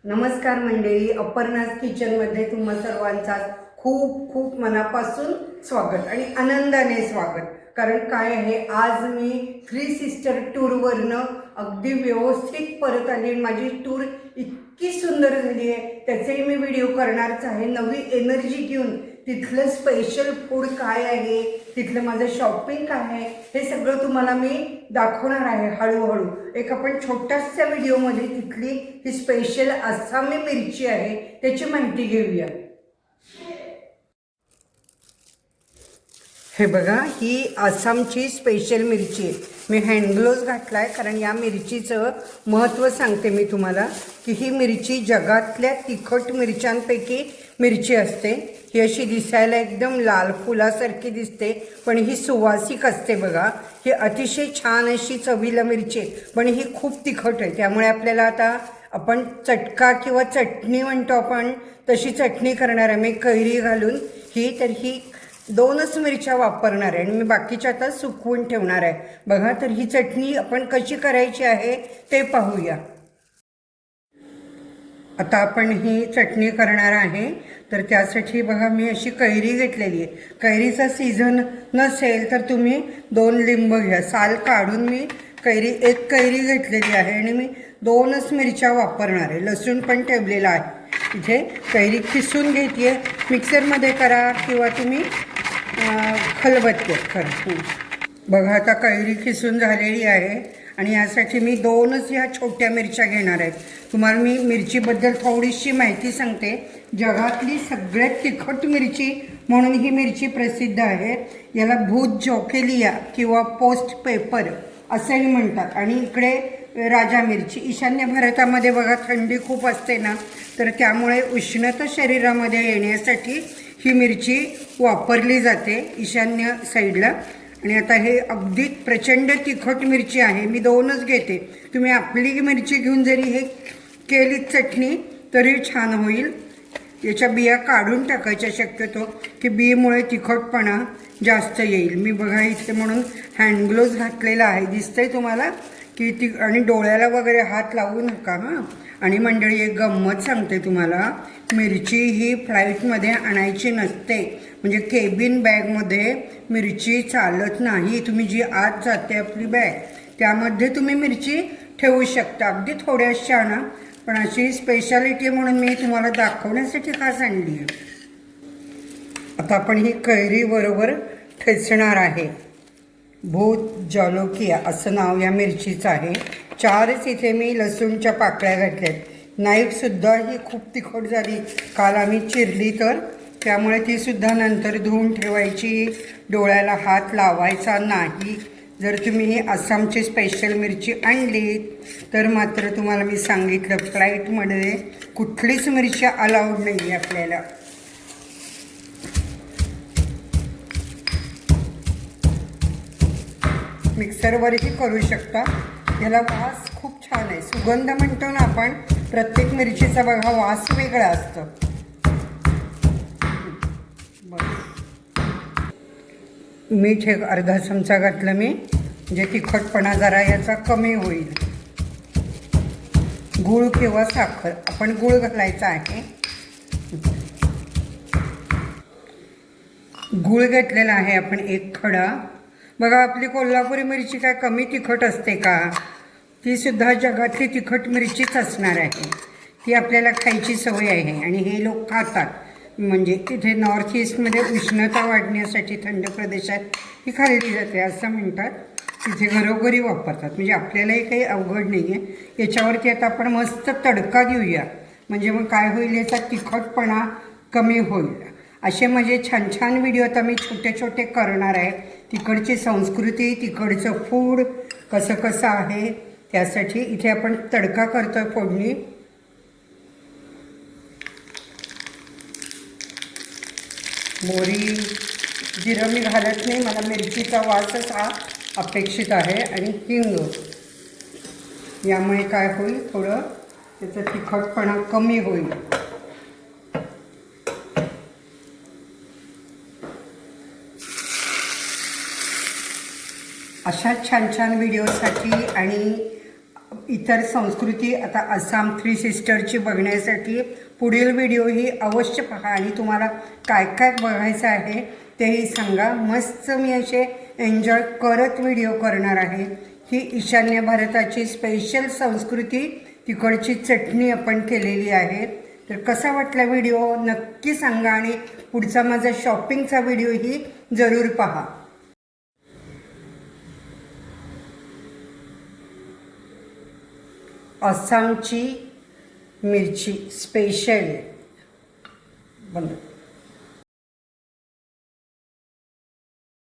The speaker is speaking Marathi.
नमस्कार मंडळी, अपर्णाज किचनमध्ये तुम्हा सर्वांचा खूप खूप मनापासून स्वागत आणि आनंदाने स्वागत. कारण काय आहे, आज मी थ्री सिस्टर टूरवरनं अगदी व्यवस्थित परत आली. माझी टूर इतकी सुंदर झाली आहे, त्याचेही मी व्हिडिओ करणारच आहे. नवी एनर्जी घेऊन तिथलं स्पेशल फूड काय आहे, तिथलं माझं शॉपिंग काय आहे, हे सगळं तुम्हाला मी दाखवणार आहे हळूहळू. एक आपण छोट्याशा व्हिडिओमध्ये तिथली ही स्पेशल आसामी मिरची आहे त्याची माहिती घेऊया. हे बघा, ही आसामची स्पेशल मिरची आहे. मी हँडग्लोव्ज घातला आहे कारण या मिरचीचं महत्त्व सांगते मी तुम्हाला की ही मिरची जगातल्या तिखट मिरच्यांपैकी मिरची असते. ही अशी दिसायला एकदम लाल फुलासारखी दिसते, पण ही सुवासिक असते. बघा, ही अतिशय छान अशी चवीला मिरची आहे, पण ही खूप तिखट आहे. त्यामुळे आपल्याला आता आपण चटका किंवा चटणी म्हणतो आपण, तशी चटणी करणार आहे मी कैरी घालून. ही दोनच मिरच्या वापरणार आहे आणि मी बाकीच्या आता सुकवून ठेवणार आहे. बघा, तर ही चटणी आपण कशी करायची आहे ते पाहूया. आता आपण ही चटणी करणार आहे, तर त्यासाठी बघा मी अशी कैरी घेतलेली आहे. कैरीचा सीझन नसेल तर तुम्ही 2 लिंब घ्या. साल काढून मी एक कैरी घेतलेली आहे आणि मी 2च मिरच्या वापरणार आहे. लसूण पण ठेवलेला आहे. इथे कैरी खिसून घेते, मिक्सरमध्ये करा किंवा तुम्ही खलबत्त्यात करा. बघा, आता कैरी खिसून झालेली आहे आणि यासाठी मी 2च ह्या छोट्या मिरच्या घेणार आहेत. तुम्हाला मी मिरचीबद्दल थोडीशी माहिती सांगते. जगातली सगळ्यात तिखट मिरची म्हणून ही मिरची प्रसिद्ध आहे. याला भूत जोकेलिया किंवा पोस्ट पेपर असंही म्हणतात. आणि इकडे राजा मिरची. ईशान्य भारतामध्ये बघा थंडी खूप असते ना, तर त्यामुळे उष्णता शरीरामध्ये येण्यासाठी ही मिरची वापरली जाते ईशान्य साईडला. आणि आता हे अगदी प्रचंड तिखट मिरची आहे, मी 2च घेते. तुम्ही आपली मिरची घेऊन जरी हे केली चटणी तरी छान होईल. याच्या बिया काढून टाकायच्या शक्यतो, की बीमुळे तिखटपणा जास्त येईल. मी बघा इथे म्हणून हँडग्लोव्ज घातलेला आहे, दिसतंय तुम्हाला की आणि डोळ्याला वगैरे हात लावू नका हां. आणि मंडळी, एक गंमत सांगते तुम्हाला, मिरची ही फ्लाईटमध्ये आणायची नसते. म्हणजे केबिन बॅगमध्ये मिरची चालत नाही. तुम्ही जी आत जाते आपली बॅग, त्यामध्ये तुम्ही मिरची ठेवू शकता. अगदी थोड्याशा आणा, पण अशी स्पेशालिटी म्हणून मी तुम्हाला दाखवण्यासाठी खास आणली आहे. आता आपण ही कैरी बरोबर ठेचणार आहे. भूत जोलोकिया असं नाव या मिरचीचं आहे. 4च इथे मी लसूणच्या पाकळ्या घातल्यात. नाईफसुद्धा ही खूप तिखट झाली, काल आम्ही चिरली, तर त्यामुळे तीसुद्धा नंतर धुवून ठेवायची. डोळ्याला हात लावायचा नाही. जर तुम्ही ही आसामची स्पेशल मिरची आणली तर मात्र तुम्हाला मी सांगितलं, फ्लाईटमध्ये कुठलीच मिरची अलाउड नाही आहे आपल्याला. मिक्सरवरही करू शकता. याला वास खूप छान आहे, सुगंध म्हणतो ना आपण, प्रत्येक मिरचीचा बघा वास वेगळा असतो. मीठ एक अर्धा चमचा घातलं मी, म्हणजे तिखटपणा जरा याचा कमी होईल. गूळ किंवा साखर, आपण गूळ घालायचा आहे. गूळ घेतलेला आहे आपण 1 खडा. बघा, आपली कोल्हापुरी मिरची काय कमी तिखट असते का? तीसुद्धा जगातली तिखट मिरचीच असणार आहे. ती आपल्याला खायची सवय आहे आणि हे लोक खातात. म्हणजे तिथे नॉर्थ ईस्टमध्ये उष्णता वाढण्यासाठी थंड प्रदेशात ही खाल्ली जाते असं म्हणतात. तिथे घरोघरी वापरतात. म्हणजे आपल्यालाही काही अवघड नाही आहे. याच्यावरती आता आपण मस्त तडका देऊया, म्हणजे मग काय होईल, याचा तिखटपणा कमी होईल. असे म्हणजे छान छान व्हिडिओ आता मी छोटे छोटे करणार आहे. तिकडची संस्कृती, तिकडचं फूड कसं कसं आहे त्यासाठी. इथे आपण तडका करतो आहे, फोडणी. मोहरी जिरं मी घालत नाही, मला मिरचीचा वासच हा अपेक्षित आहे. आणि हिंग, यामुळे काय होईल, थोडं त्याचा तिखटपणा कमी होईल. अशा छान छान व्हिडिओसाठी आणि इतर संस्कृती आता आसाम थ्री सिस्टरची बघण्यासाठी पुढील व्हिडिओ ही अवश्य पहा आणि तुम्हाला काय काय बघायचं आहे तेही सांगा. मस्त मी असे एन्जॉय करत व्हिडिओ करणार आहे. ही ईशान्य भारताची स्पेशल संस्कृती तिकडची चटणी आपण केलेली आहे. तर कसा वाटला व्हिडिओ नक्की सांगा आणि पुढचा माझा शॉपिंगचा व्हिडिओही जरूर पहा. आसामची मिरची स्पेशल बंद.